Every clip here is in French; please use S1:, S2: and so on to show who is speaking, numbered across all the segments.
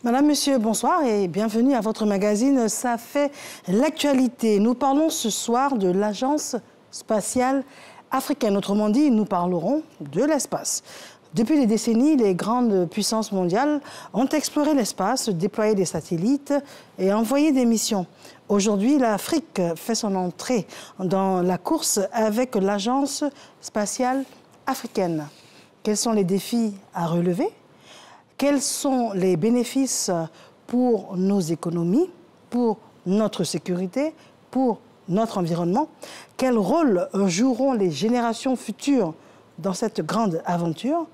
S1: Madame, Monsieur, bonsoir et bienvenue à votre magazine Ça fait l'actualité. Nous parlons ce soir de l'Agence spatiale africaine. Autrement dit, nous parlerons de l'espace. Depuis des décennies, les grandes puissances mondiales ont exploré l'espace, déployé des satellites et envoyé des missions. Aujourd'hui, l'Afrique fait son entrée dans la course avec l'Agence spatiale africaine. Quels sont les défis à relever ? Quels sont les bénéfices pour nos économies, pour notre sécurité, pour notre environnement? Quel rôle joueront les générations futures dans cette grande aventure?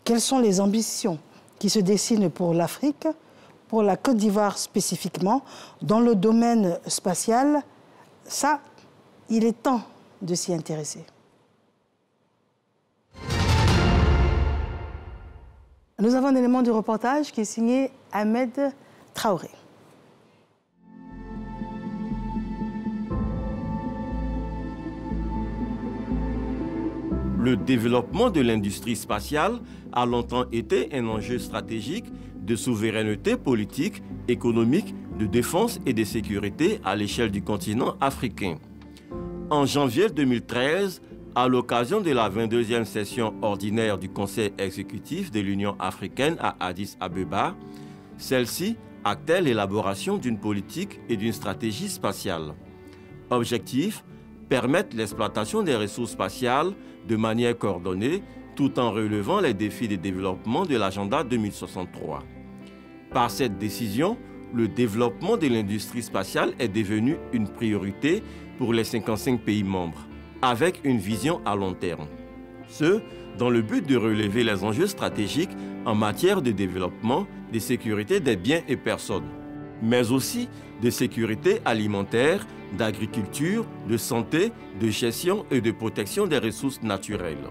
S1: Quelles sont les ambitions qui se dessinent pour l'Afrique, pour la Côte d'Ivoire spécifiquement, dans le domaine spatial? Ça, il est temps de s'y intéresser. Nous avons un élément du reportage qui est signé Ahmed Traoré.
S2: Le développement de l'industrie spatiale a longtemps été un enjeu stratégique de souveraineté politique, économique, de défense et de sécurité à l'échelle du continent africain. En janvier 2013, à l'occasion de la 22e session ordinaire du Conseil exécutif de l'Union africaine à Addis Abeba, celle-ci actait l'élaboration d'une politique et d'une stratégie spatiale. Objectif, permettre l'exploitation des ressources spatiales de manière coordonnée tout en relevant les défis de développement de l'agenda 2063. Par cette décision, le développement de l'industrie spatiale est devenu une priorité pour les 55 pays membres, avec une vision à long terme. Ce, dans le but de relever les enjeux stratégiques en matière de développement, de sécurité des biens et personnes, mais aussi de sécurité alimentaire, d'agriculture, de santé, de gestion et de protection des ressources naturelles.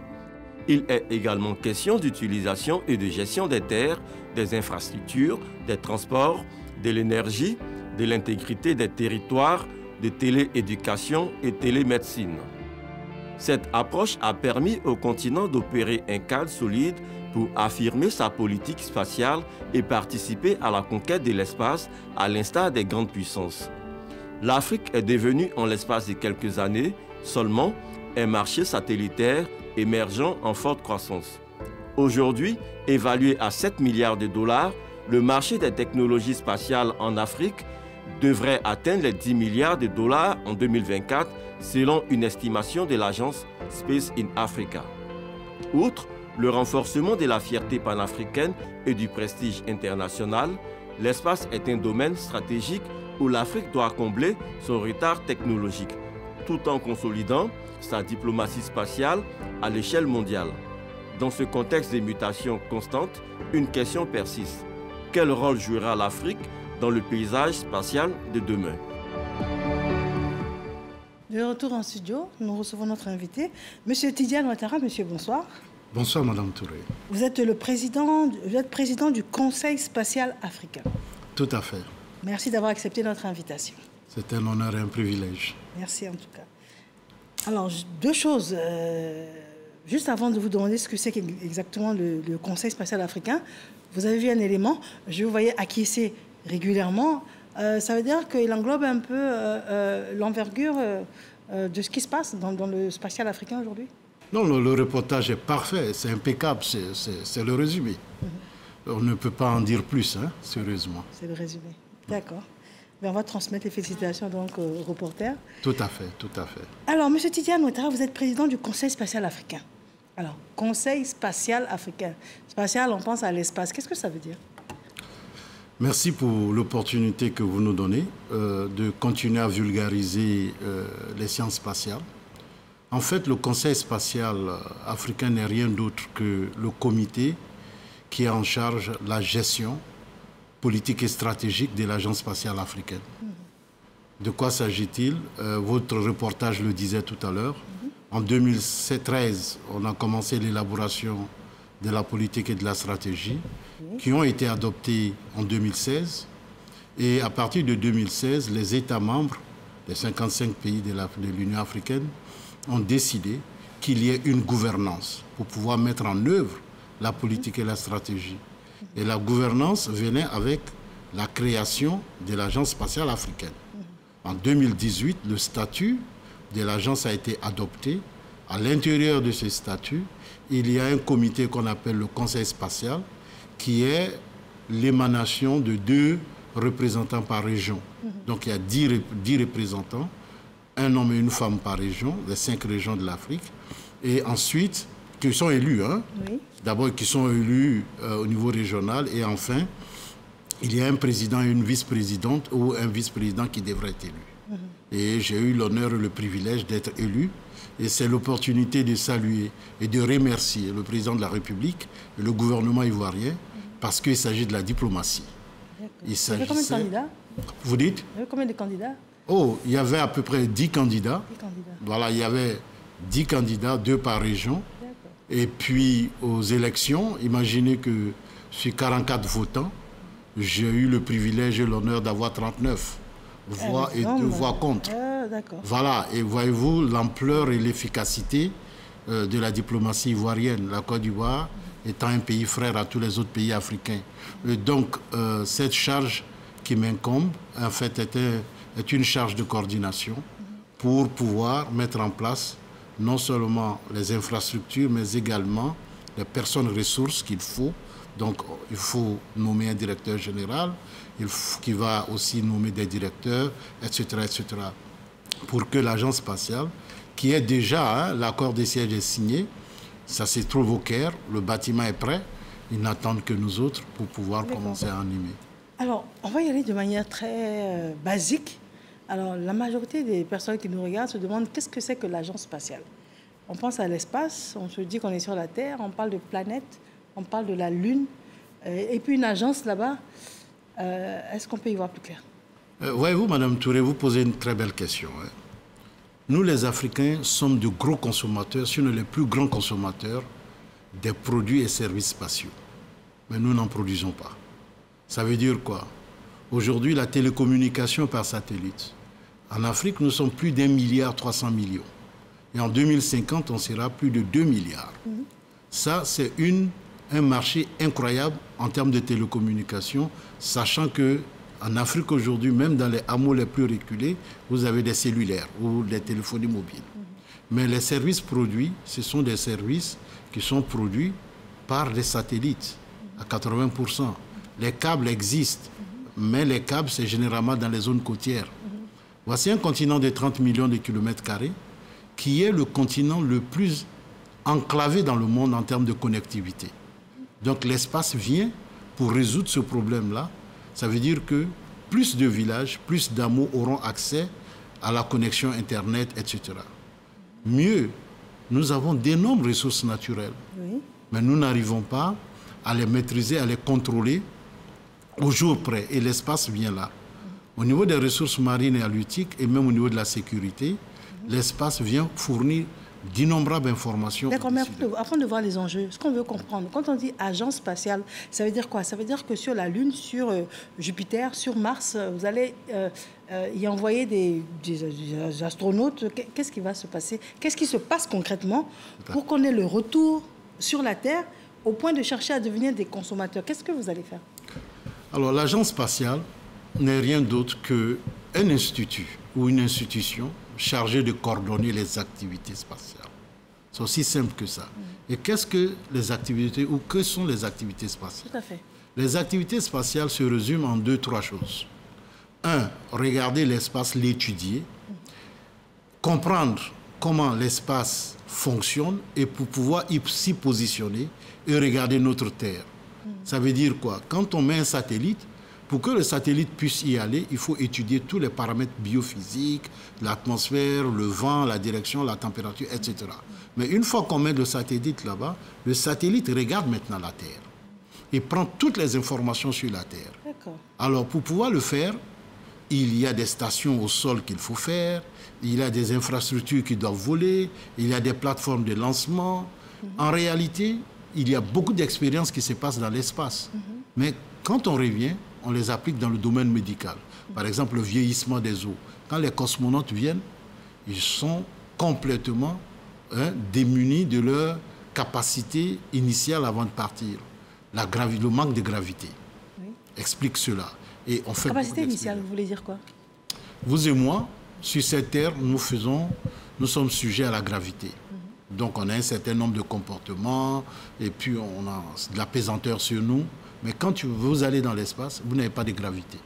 S2: Il est également question d'utilisation et de gestion des terres, des infrastructures, des transports, de l'énergie, de l'intégrité des territoires, de télééducation et télémédecine. Cette approche a permis au continent d'opérer un cadre solide pour affirmer sa politique spatiale et participer à la conquête de l'espace à l'instar des grandes puissances. L'Afrique est devenue en l'espace de quelques années seulement un marché satellitaire émergent en forte croissance. Aujourd'hui, évalué à 7 milliards de dollars, le marché des technologies spatiales en Afrique devrait atteindre les 10 milliards de dollars en 2024 selon une estimation de l'agence Space in Africa. Outre le renforcement de la fierté panafricaine et du prestige international, l'espace est un domaine stratégique où l'Afrique doit combler son retard technologique, tout en consolidant sa diplomatie spatiale à l'échelle mondiale. Dans ce contexte de mutations constantes, une question persiste. Quel rôle jouera l'Afrique dans le paysage spatial de demain?
S1: De retour en studio, nous recevons notre invité, Monsieur Tidiane Ouattara. Monsieur, bonsoir.
S3: Bonsoir, Madame Touré.
S1: Vous êtes président du Conseil spatial africain.
S3: Tout à fait.
S1: Merci d'avoir accepté notre invitation.
S3: C'est un honneur et un privilège.
S1: Merci en tout cas. Alors, deux choses. Juste avant de vous demander ce que c'est exactement le Conseil spatial africain, vous avez vu un élément, je vous voyais acquiescer régulièrement. Ça veut dire qu'il englobe un peu l'envergure de ce qui se passe dans le spatial africain aujourd'hui?
S3: Non, le reportage est parfait, c'est impeccable, c'est le résumé. On ne peut pas en dire plus, hein, sérieusement.
S1: C'est le résumé, d'accord. Mais on va transmettre les félicitations donc aux reporters.
S3: Tout à fait, tout à fait.
S1: Alors, M. Tidiane Ouattara, vous êtes président du Conseil spatial africain. Alors, Conseil spatial africain. Spatial, on pense à l'espace. Qu'est-ce que ça veut dire?
S3: Merci pour l'opportunité que vous nous donnez de continuer à vulgariser les sciences spatiales. En fait, le Conseil spatial africain n'est rien d'autre que le comité qui est en charge de la gestion politique et stratégique de l'Agence spatiale africaine. De quoi s'agit-il? Votre reportage le disait tout à l'heure. En 2013, on a commencé l'élaboration de la politique et de la stratégie qui ont été adoptées en 2016. Et à partir de 2016, les États membres des 55 pays de l'Union africaine ont décidé qu'il y ait une gouvernance pour pouvoir mettre en œuvre la politique et la stratégie. Et la gouvernance venait avec la création de l'Agence spatiale africaine. En 2018, le statut de l'agence a été adopté. À l'intérieur de ce statut, il y a un comité qu'on appelle le Conseil spatial, qui est l'émanation de 2 représentants par région. Donc il y a 10 représentants, un homme et une femme par région, les 5 régions de l'Afrique. Et ensuite, qui sont élus, hein? Oui. D'abord qui sont élus au niveau régional. Et enfin, il y a un président et une vice-présidente ou un vice-président qui devrait être élu. Et j'ai eu l'honneur et le privilège d'être élu. Et c'est l'opportunité de saluer et de remercier le président de la République et le gouvernement ivoirien parce qu'il s'agit de la diplomatie.
S1: Il y avait combien de candidats?
S3: Vous dites?
S1: Il y avait combien de candidats?
S3: Oh, il y avait à peu près 10 candidats.
S1: 10 candidats.
S3: Voilà, il y avait 10 candidats, 2 par région. Et puis aux élections, imaginez que sur 44 votants, j'ai eu le privilège et l'honneur d'avoir 39 voix et 2 voix contre. Voilà, et voyez-vous l'ampleur et l'efficacité de la diplomatie ivoirienne, la Côte d'Ivoire étant un pays frère à tous les autres pays africains. Et donc, cette charge qui m'incombe, en fait, est une charge de coordination pour pouvoir mettre en place non seulement les infrastructures, mais également les personnes ressources qu'il faut. Donc, il faut nommer un directeur général, qui va aussi nommer des directeurs, etc., etc., pour que l'agence spatiale, qui est déjà, l'accord des sièges est signé, ça se trouve au Caire, le bâtiment est prêt, ils n'attendent que nous autres pour pouvoir commencer à animer.
S1: Alors, on va y aller de manière très basique. Alors, la majorité des personnes qui nous regardent se demandent qu'est-ce que c'est que l'agence spatiale. On pense à l'espace, on se dit qu'on est sur la Terre, on parle de planète, on parle de la Lune, et puis une agence là-bas. Est-ce qu'on peut y voir plus clair?
S3: Voyez-vous, Madame Touré, vous posez une très belle question. Hein. Nous, les Africains, sommes de gros consommateurs, sinon les plus grands consommateurs des produits et services spatiaux. Mais nous n'en produisons pas. Ça veut dire quoi? Aujourd'hui, la télécommunication par satellite. En Afrique, nous sommes plus d'1,3 milliard. Et en 2050, on sera plus de 2 milliards. Ça, c'est un marché incroyable en termes de télécommunication, sachant qu'en Afrique aujourd'hui, même dans les hameaux les plus reculés, vous avez des cellulaires ou des téléphonies mobiles. Mais les services produits, ce sont des services qui sont produits par des satellites, à 80%. Les câbles existent, mais les câbles, c'est généralement dans les zones côtières. Voici un continent de 30 millions de kilomètres carrés, qui est le continent le plus enclavé dans le monde en termes de connectivité. Donc l'espace vient pour résoudre ce problème-là. Ça veut dire que plus de villages, plus d'hameaux auront accès à la connexion Internet, etc. Mieux, nous avons d'énormes ressources naturelles, mais nous n'arrivons pas à les maîtriser, à les contrôler au jour près. Et l'espace vient là. Au niveau des ressources marines et halieutiques, et même au niveau de la sécurité, l'espace vient fournir d'innombrables informations.
S1: D'accord, mais avant de voir les enjeux, ce qu'on veut comprendre, quand on dit agence spatiale, ça veut dire quoi? Ça veut dire que sur la Lune, sur Jupiter, sur Mars, vous allez y envoyer des astronautes. Qu'est-ce qui va se passer? Qu'est-ce qui se passe concrètement pour qu'on ait le retour sur la Terre au point de chercher à devenir des consommateurs? Qu'est-ce que vous allez faire?
S3: Alors, l'agence spatiale n'est rien d'autre qu'un institut ou une institution chargée de coordonner les activités spatiales. C'est aussi simple que ça. Et qu'est-ce que les activités, ou que sont les activités spatiales?
S1: Tout à fait.
S3: Les activités spatiales se résument en 2-3 choses. 1, regarder l'espace, l'étudier, comprendre comment l'espace fonctionne et pour pouvoir s'y positionner et regarder notre Terre. Ça veut dire quoi? Quand on met un satellite, pour que le satellite puisse y aller, il faut étudier tous les paramètres biophysiques, l'atmosphère, le vent, la direction, la température, etc. Mais une fois qu'on met le satellite là-bas, le satellite regarde maintenant la Terre et prend toutes les informations sur la Terre. Alors, pour pouvoir le faire, il y a des stations au sol qu'il faut faire, il y a des infrastructures qui doivent voler, il y a des plateformes de lancement. En réalité, il y a beaucoup d'expériences qui se passent dans l'espace. Mais quand on revient, on les applique dans le domaine médical. Par exemple, le vieillissement des os. Quand les cosmonautes viennent, ils sont complètement démunis de leur capacité initiale avant de partir. Le manque de gravité explique cela. Et on fait
S1: capacité initiale, vous voulez dire quoi?
S3: Vous et moi, sur cette terre, nous sommes sujets à la gravité. Donc on a un certain nombre de comportements et puis on a de la pesanteur sur nous. Mais quand vous allez dans l'espace, vous n'avez pas de gravité.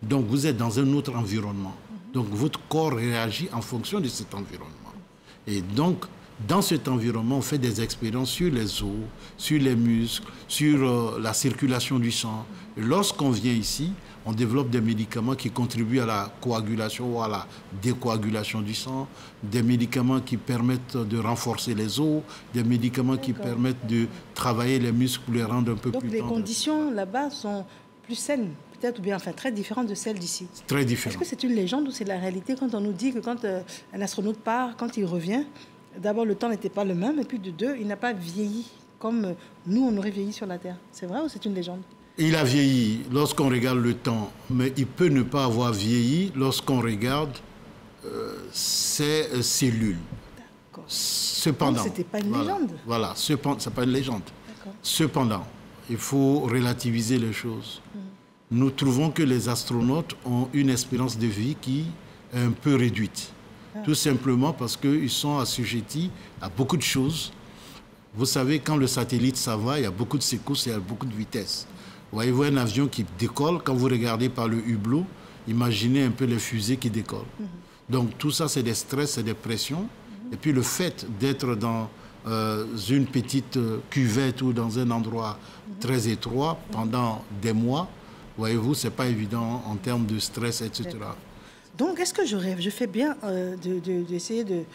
S3: Donc vous êtes dans un autre environnement. Donc votre corps réagit en fonction de cet environnement. Et donc, dans cet environnement, on fait des expériences sur les os, sur les muscles, sur la circulation du sang. Et lorsqu'on vient ici, on développe des médicaments qui contribuent à la coagulation ou à la décoagulation du sang, des médicaments qui permettent de renforcer les os, des médicaments qui permettent de travailler les muscles pour les rendre un peu plus tendres.
S1: Donc les conditions là-bas sont plus saines, peut-être, ou bien enfin très différentes de celles d'ici.
S3: Très différentes.
S1: Est-ce que c'est une légende ou c'est la réalité quand on nous dit que quand un astronaute part, quand il revient, d'abord le temps n'était pas le même, et puis de deux, il n'a pas vieilli comme nous on aurait vieilli sur la Terre. C'est vrai ou c'est une légende?
S3: Il a vieilli lorsqu'on regarde le temps, mais il peut ne pas avoir vieilli lorsqu'on regarde ses cellules.
S1: D'accord.
S3: Cependant,
S1: donc c'était pas une légende.
S3: Voilà, c'est pas une légende. Cependant, il faut relativiser les choses. Nous trouvons que les astronautes ont une espérance de vie qui est un peu réduite. Tout simplement parce qu'ils sont assujettis à beaucoup de choses. Vous savez, quand le satellite ça va, il y a beaucoup de secousses et il y a beaucoup de vitesse. Voyez-vous un avion qui décolle, quand vous regardez par le hublot, imaginez un peu les fusées qui décollent. Donc tout ça, c'est des stress, c'est des pressions. Et puis le fait d'être dans une petite cuvette ou dans un endroit très étroit pendant des mois, voyez-vous, c'est pas évident en termes de stress, etc.
S1: Donc, est-ce que je fais bien d'essayer de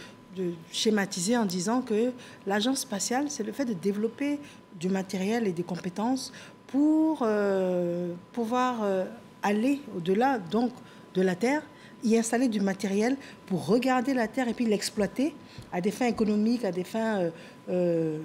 S1: schématiser en disant que l'agence spatiale, c'est le fait de développer du matériel et des compétences pour pouvoir aller au-delà donc de la Terre, y installer du matériel pour regarder la Terre et puis l'exploiter à des fins économiques, à des fins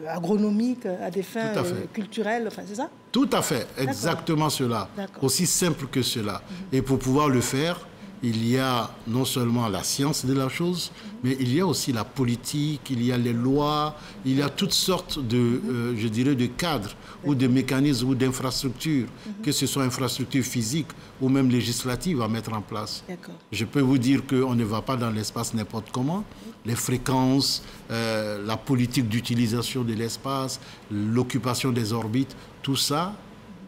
S1: agronomiques, à des fins culturelles, enfin, c'est ça?
S3: Tout à fait, exactement cela. Aussi simple que cela. Et pour pouvoir le faire, il y a non seulement la science de la chose, mais il y a aussi la politique, il y a les lois, il y a toutes sortes de, je dirais, de cadres ou de mécanismes ou d'infrastructures, que ce soit infrastructures physiques ou même législatives à mettre en place. Je peux vous dire qu'on ne va pas dans l'espace n'importe comment. Les fréquences, la politique d'utilisation de l'espace, l'occupation des orbites, tout ça,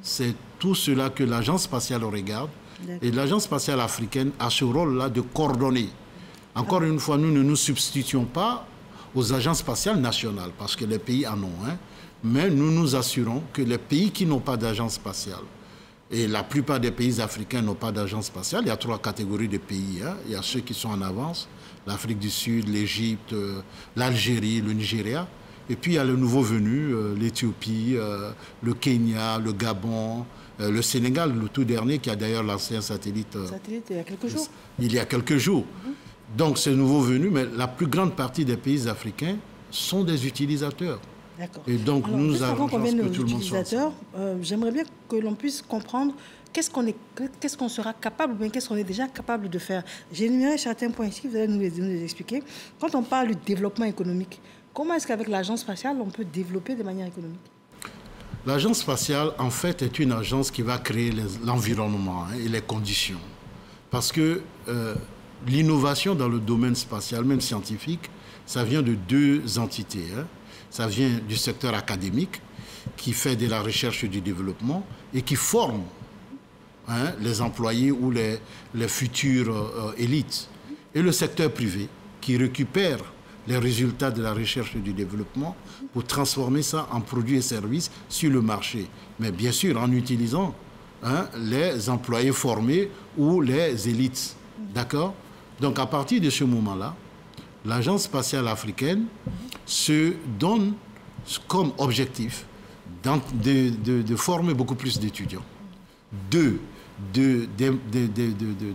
S3: c'est tout cela que l'agence spatiale regarde. Et l'agence spatiale africaine a ce rôle-là de coordonner. Encore une fois, nous ne nous substituons pas aux agences spatiales nationales, parce que les pays en ont, mais nous nous assurons que les pays qui n'ont pas d'agence spatiale, et la plupart des pays africains n'ont pas d'agence spatiale, il y a 3 catégories de pays. Il y a ceux qui sont en avance, l'Afrique du Sud, l'Égypte, l'Algérie, le Nigeria. Et puis il y a le nouveau venu, l'Éthiopie, le Kenya, le Gabon, le Sénégal, le tout dernier, qui a d'ailleurs lancé un satellite.
S1: Il y a quelques jours.
S3: Il y a quelques jours. Donc c'est nouveau venu, mais la plus grande partie des pays africains sont des utilisateurs.
S1: D'accord.
S3: Et donc
S1: alors,
S3: nous
S1: avant qu'on vienne aux
S3: tout le monde
S1: utilisateurs, j'aimerais bien que l'on puisse comprendre qu'est-ce qu'on sera capable, ou bien qu'est-ce qu'on est déjà capable de faire. J'ai énuméré certains points ici, vous allez nous les expliquer. Quand on parle du développement économique, comment est-ce qu'avec l'agence spatiale, on peut développer de manière économique?
S3: L'agence spatiale, en fait, est une agence qui va créer l'environnement et les conditions. Parce que l'innovation dans le domaine spatial, même scientifique, ça vient de 2 entités. Ça vient du secteur académique, qui fait de la recherche et du développement, et qui forme les employés ou les futures élites. Et le secteur privé, qui récupère les résultats de la recherche et du développement pour transformer ça en produits et services sur le marché. Mais bien sûr, en utilisant les employés formés ou les élites. D'accord? Donc, à partir de ce moment-là, l'Agence spatiale africaine se donne comme objectif de former beaucoup plus d'étudiants.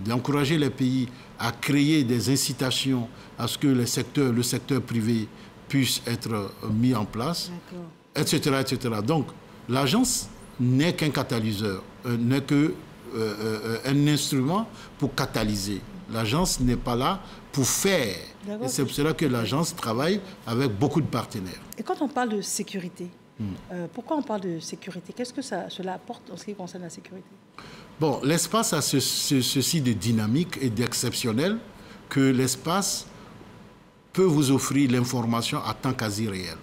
S3: D'encourager les pays à créer des incitations à ce que le secteur privé puisse être mis en place, etc., etc. Donc, l'agence n'est qu'un catalyseur, n'est qu'un instrument pour catalyser. L'agence n'est pas là pour faire. Et c'est pour cela que l'agence travaille avec beaucoup de partenaires.
S1: Et quand on parle de sécurité, pourquoi on parle de sécurité? Qu'est-ce que cela apporte en ce qui concerne la sécurité?
S3: Bon, l'espace a ceci de dynamique et d'exceptionnel que l'espace peut vous offrir l'information à temps quasi réel.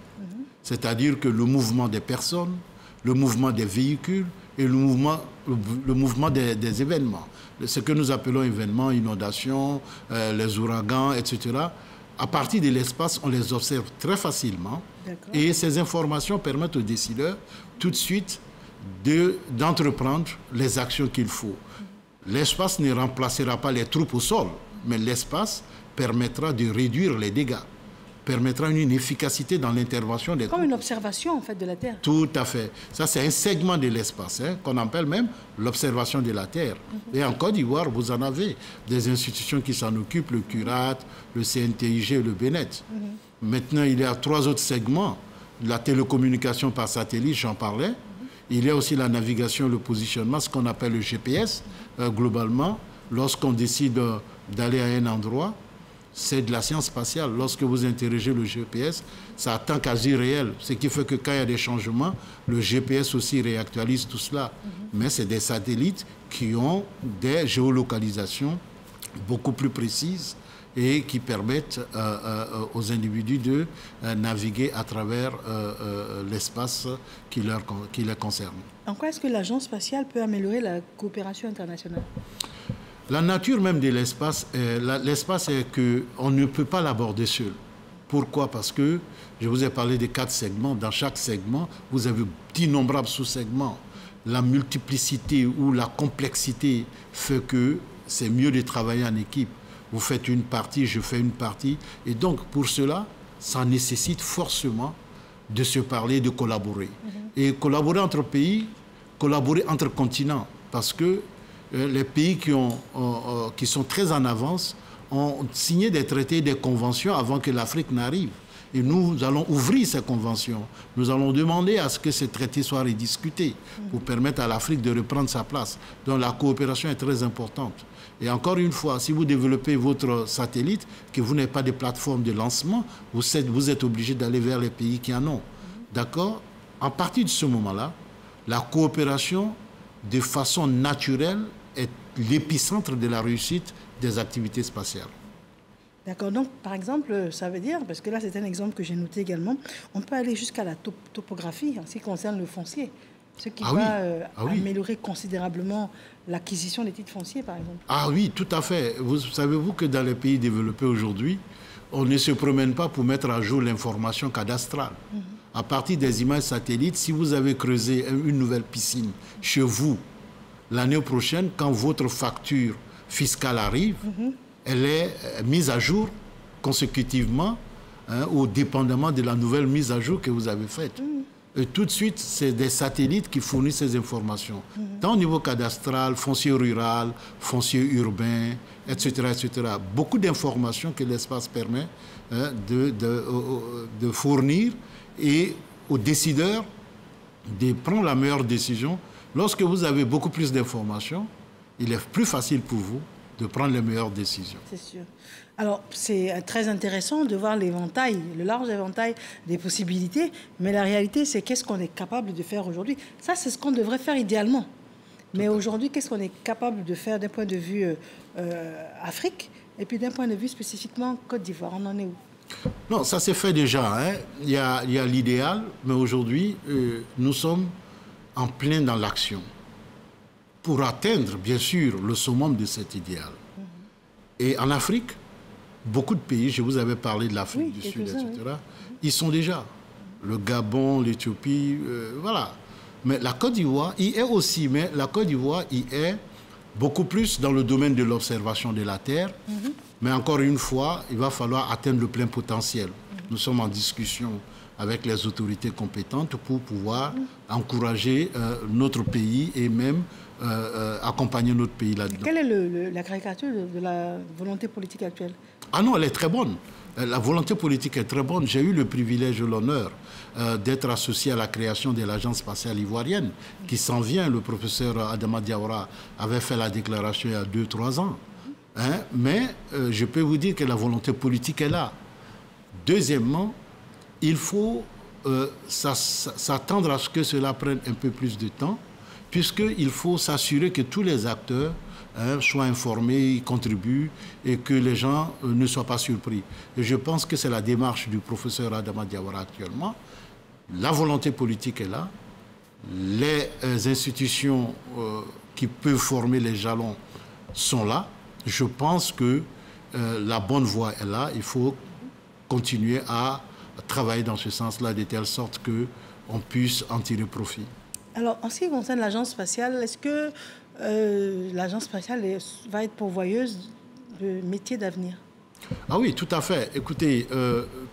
S3: C'est-à-dire que le mouvement des personnes, le mouvement des véhicules et le mouvement des événements. Ce que nous appelons événements, inondations, les ouragans, etc. À partir de l'espace, on les observe très facilement. Et ces informations permettent aux décideurs tout de suite d'entreprendre les actions qu'il faut. L'espace ne remplacera pas les troupes au sol, mais l'espace permettra de réduire les dégâts, permettra une efficacité dans l'intervention des troupes.
S1: Comme une observation, en fait, de la Terre.
S3: Tout à fait. Ça, c'est un segment de l'espace, qu'on appelle même l'observation de la Terre. Et en Côte d'Ivoire, vous en avez des institutions qui s'en occupent, le CURAT, le CNTIG et le BNET. Maintenant, il y a 3 autres segments. La télécommunication par satellite, j'en parlais. Il y a aussi la navigation, le positionnement, ce qu'on appelle le GPS, globalement. Lorsqu'on décide d'aller à un endroit, c'est de la science spatiale. Lorsque vous interrogez le GPS, ça attend quasi réel. Ce qui fait que quand il y a des changements, le GPS aussi réactualise tout cela. Mais c'est des satellites qui ont des géolocalisations beaucoup plus précises et qui permettent aux individus de naviguer à travers l'espace qui les concerne.
S1: En quoi est-ce que l'agence spatiale peut améliorer la coopération internationale?
S3: La nature même de l'espace est qu'on ne peut pas l'aborder seul. Pourquoi? Parce que je vous ai parlé des 4 segments. Dans chaque segment, vous avez d'innombrables sous-segments. La multiplicité ou la complexité fait que c'est mieux de travailler en équipe. Vous faites une partie, je fais une partie. Et donc, pour cela, ça nécessite forcément de se parler, de collaborer. Et collaborer entre pays, collaborer entre continents. Parce que les pays qui sont très en avance ont signé des traités, des conventions avant que l'Afrique n'arrive. Et nous allons ouvrir ces conventions. Nous allons demander à ce que ces traités soient rediscutés pour permettre à l'Afrique de reprendre sa place. Donc la coopération est très importante. Et encore une fois, si vous développez votre satellite, que vous n'avez pas de plateforme de lancement, vous êtes obligé d'aller vers les pays qui en ont. D'accord? À partir de ce moment-là, la coopération, de façon naturelle, est l'épicentre de la réussite des activités spatiales.
S1: D'accord. Donc, par exemple, ça veut dire, parce que là, c'est un exemple que j'ai noté également, on peut aller jusqu'à la topographie en ce qui concerne le foncier, ce qui va améliorer considérablement l'acquisition des titres fonciers, par exemple. Ah
S3: oui, tout à fait. Savez-vous que dans les pays développés aujourd'hui, on ne se promène pas pour mettre à jour l'information cadastrale. À partir des images satellites, si vous avez creusé une nouvelle piscine chez vous, l'année prochaine, quand votre facture fiscale arrive, elle est mise à jour consécutivement ou dépendamment de la nouvelle mise à jour que vous avez faite. Et tout de suite, c'est des satellites qui fournissent ces informations. Tant au niveau cadastral, foncier rural, foncier urbain, etc. etc. Beaucoup d'informations que l'espace permet de fournir et aux décideurs de prendre la meilleure décision. Lorsque vous avez beaucoup plus d'informations, il est plus facile pour vous de prendre les meilleures décisions.
S1: C'est sûr. Alors, c'est très intéressant de voir l'éventail, le large éventail des possibilités, mais la réalité, c'est qu'est-ce qu'on est capable de faire aujourd'hui. Ça, c'est ce qu'on devrait faire idéalement. Mais aujourd'hui, qu'est-ce qu'on est capable de faire d'un point de vue Afrique et puis d'un point de vue spécifiquement Côte d'Ivoire? On en est où?
S3: Non, ça s'est fait déjà. Il y a l'idéal, mais aujourd'hui, nous sommes en plein dans l'action pour atteindre, bien sûr, le summum de cet idéal. Et en Afrique, beaucoup de pays, je vous avais parlé de l'Afrique du Sud, etc., ils sont déjà. Le Gabon, l'Éthiopie, voilà. Mais la Côte d'Ivoire y est aussi, mais la Côte d'Ivoire y est beaucoup plus dans le domaine de l'observation de la Terre. Mais encore une fois, il va falloir atteindre le plein potentiel. Nous sommes en discussion avec les autorités compétentes pour pouvoir encourager notre pays et même accompagner notre pays là-dedans.
S1: Quelle est la caricature de la volonté politique actuelle?
S3: Ah non, elle est très bonne. La volonté politique est très bonne. J'ai eu le privilège et l'honneur d'être associé à la création de l'Agence spatiale ivoirienne qui s'en vient. Le professeur Adama Diawara avait fait la déclaration il y a 2-3 ans. Mais je peux vous dire que la volonté politique est là. Deuxièmement, il faut s'attendre à ce que cela prenne un peu plus de temps. puisqu'il faut s'assurer que tous les acteurs soient informés, contribuent et que les gens ne soient pas surpris. Et je pense que c'est la démarche du professeur Adama Diawara actuellement. La volonté politique est là. Les institutions qui peuvent former les jalons sont là. Je pense que la bonne voie est là. Il faut continuer à travailler dans ce sens-là de telle sorte qu'on puisse en tirer profit.
S1: Alors, en ce qui concerne l'agence spatiale, est-ce que l'agence spatiale va être pourvoyeuse de métiers d'avenir?
S3: Ah oui, tout à fait. Écoutez,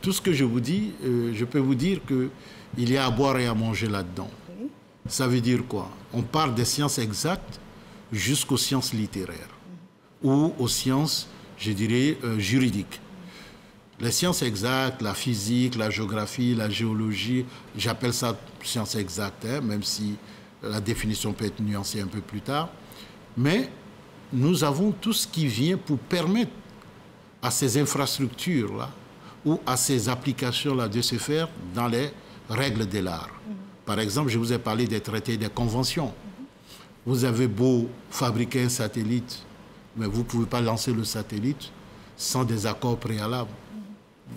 S3: tout ce que je vous dis, je peux vous dire qu'il y a à boire et à manger là-dedans. Oui. Ça veut dire quoi? On parle des sciences exactes jusqu'aux sciences littéraires ou aux sciences, je dirais, juridiques. Les sciences exactes, la physique, la géographie, la géologie, j'appelle ça sciences exactes, même si la définition peut être nuancée un peu plus tard. Mais nous avons tout ce qui vient pour permettre à ces infrastructures-là ou à ces applications-là de se faire dans les règles de l'art. Par exemple, je vous ai parlé des traités, des conventions. Vous avez beau fabriquer un satellite, mais vous ne pouvez pas lancer le satellite sans des accords préalables.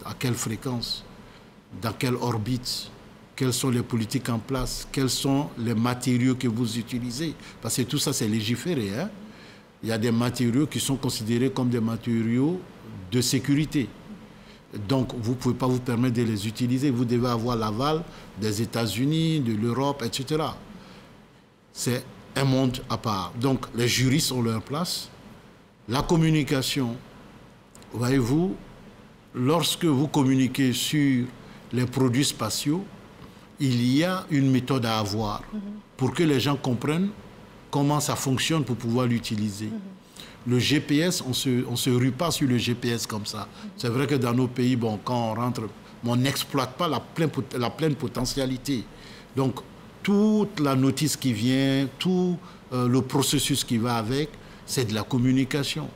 S3: À quelle fréquence? Dans quelle orbite? Quelles sont les politiques en place? Quels sont les matériaux que vous utilisez? Parce que tout ça, c'est légiféré. Il y a des matériaux qui sont considérés comme des matériaux de sécurité. Donc, vous ne pouvez pas vous permettre de les utiliser. Vous devez avoir l'aval des États-Unis, de l'Europe, etc. C'est un monde à part. Donc, les juristes ont leur place. La communication, voyez-vous, lorsque vous communiquez sur les produits spatiaux, il y a une méthode à avoir pour que les gens comprennent comment ça fonctionne pour pouvoir l'utiliser. Le GPS, on se rue pas sur le GPS comme ça. C'est vrai que dans nos pays, bon, quand on rentre, on n'exploite pas la pleine potentialité. Donc, toute la notice qui vient, tout le processus qui va avec, c'est de la communication.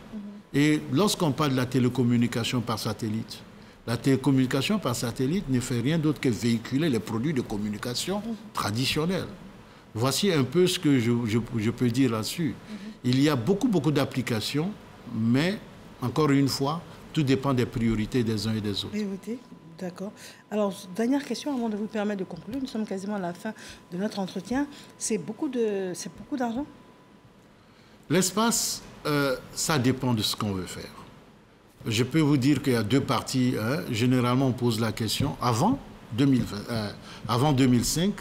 S3: Et lorsqu'on parle de la télécommunication par satellite, la télécommunication par satellite ne fait rien d'autre que véhiculer les produits de communication traditionnels. Voici un peu ce que je peux dire là-dessus. Il y a beaucoup d'applications, mais encore une fois, tout dépend des priorités des uns et des autres.
S1: Priorité, d'accord. Alors, dernière question avant de vous permettre de conclure. Nous sommes quasiment à la fin de notre entretien. C'est beaucoup d'argent?
S3: L'espace, ça dépend de ce qu'on veut faire. Je peux vous dire qu'il y a deux parties. Généralement, on pose la question. Avant 2005,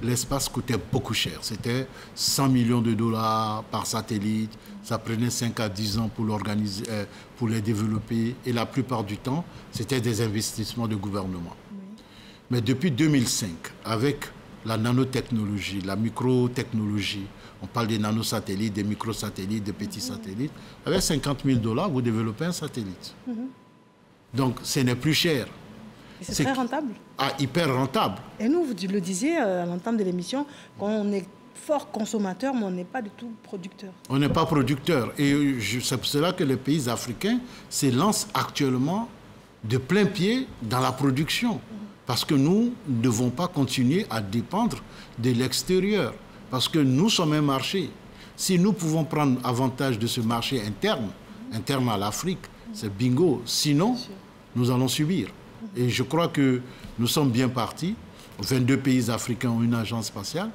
S3: l'espace coûtait beaucoup cher. C'était 100 millions de dollars par satellite. Ça prenait 5 à 10 ans pour l'organiser, pour les développer. Et la plupart du temps, c'était des investissements de gouvernement. Oui. Mais depuis 2005, avec la nanotechnologie, la microtechnologie, on parle des nanosatellites, des microsatellites, des petits satellites. Avec 50 000 $, vous développez un satellite. Donc, ce n'est plus cher.
S1: C'est très rentable?
S3: Ah, hyper rentable.
S1: Et nous, vous le disiez à l'entame de l'émission, qu'on est fort consommateur, mais on n'est pas du tout producteur. On
S3: n'est pas producteur. Et c'est pour cela que les pays africains s'élancent actuellement de plein pied dans la production. Parce que nous ne devons pas continuer à dépendre de l'extérieur. Parce que nous sommes un marché. Si nous pouvons prendre avantage de ce marché interne à l'Afrique, c'est bingo. Sinon, nous allons subir. Et je crois que nous sommes bien partis. 22 pays africains ont une agence spatiale.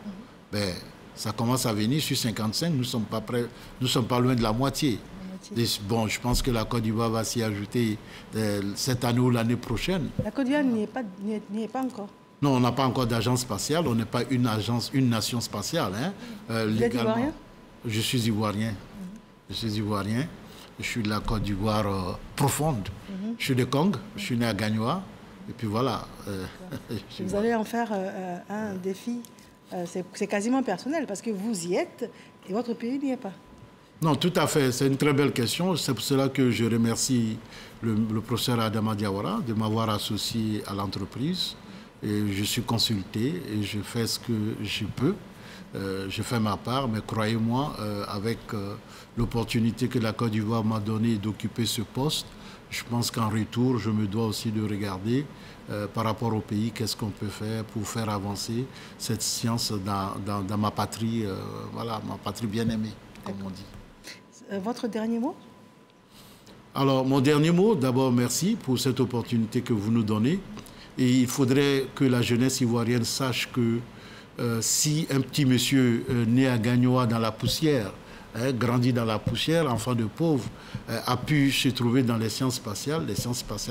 S3: Ben, ça commence à venir sur 55. Nous ne sommes pas prêts, nous sommes pas loin de la moitié. Et bon, je pense que la Côte d'Ivoire va s'y ajouter cette année ou l'année prochaine.
S1: La Côte d'Ivoire n'y est pas encore.
S3: Non, on n'a pas encore d'agence spatiale. On n'est pas une nation spatiale.
S1: Vous êtes ivoirien?
S3: Je suis ivoirien. Je suis ivoirien. Je suis de la Côte d'Ivoire profonde. Je suis de Congo. Je suis né à Gagnoa. Et puis voilà.
S1: Vous allez en faire un défi. C'est quasiment personnel parce que vous y êtes et votre pays n'y est pas.
S3: Non, tout à fait. C'est une très belle question. C'est pour cela que je remercie le professeur Adama Diawara de m'avoir associé à l'entreprise. Et je suis consulté et je fais ce que je peux je fais ma part, mais croyez-moi, avec l'opportunité que la Côte d'Ivoire m'a donnée d'occuper ce poste, je pense qu'en retour, je me dois aussi de regarder par rapport au pays, qu'est-ce qu'on peut faire pour faire avancer cette science dans ma patrie, voilà, ma patrie bien-aimée, comme on dit.
S1: Votre dernier mot?
S3: Alors, mon dernier mot, d'abord, merci pour cette opportunité que vous nous donnez. Et il faudrait que la jeunesse ivoirienne sache que si un petit monsieur né à Gagnoa dans la poussière, grandi dans la poussière, enfant de pauvre, a pu se trouver dans les sciences spatiales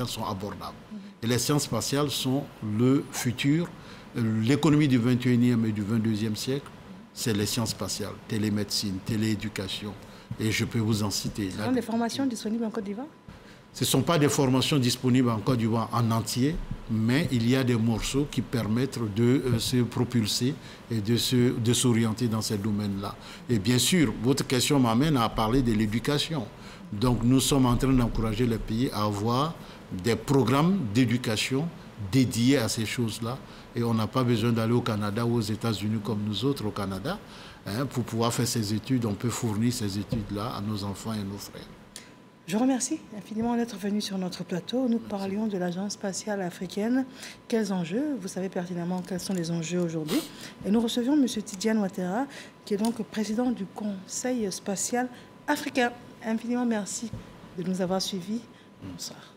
S3: sont abordables. Et les sciences spatiales sont le futur. L'économie du 21e et du 22e siècle, c'est les sciences spatiales, télémédecine, télééducation. Et je peux vous en citer.
S1: Ce sont des formations disponibles en Côte d'Ivoire?
S3: Ce ne sont pas des formations disponibles en Côte d'Ivoire en entier, mais il y a des morceaux qui permettent de se propulser et de s'orienter dans ces domaines-là. Et bien sûr, votre question m'amène à parler de l'éducation. Donc nous sommes en train d'encourager les pays à avoir des programmes d'éducation dédiés à ces choses-là. Et on n'a pas besoin d'aller au Canada ou aux États-Unis comme nous autres au Canada. Pour pouvoir faire ces études, on peut fournir ces études-là à nos enfants et nos frères.
S1: Je remercie infiniment d'être venu sur notre plateau. Nous parlions de l'Agence spatiale africaine. Quels enjeux? Vous savez pertinemment quels sont les enjeux aujourd'hui. Et nous recevions M. Tidiane Ouattara, qui est donc président du Conseil spatial africain. Infiniment merci de nous avoir suivis. Bonsoir.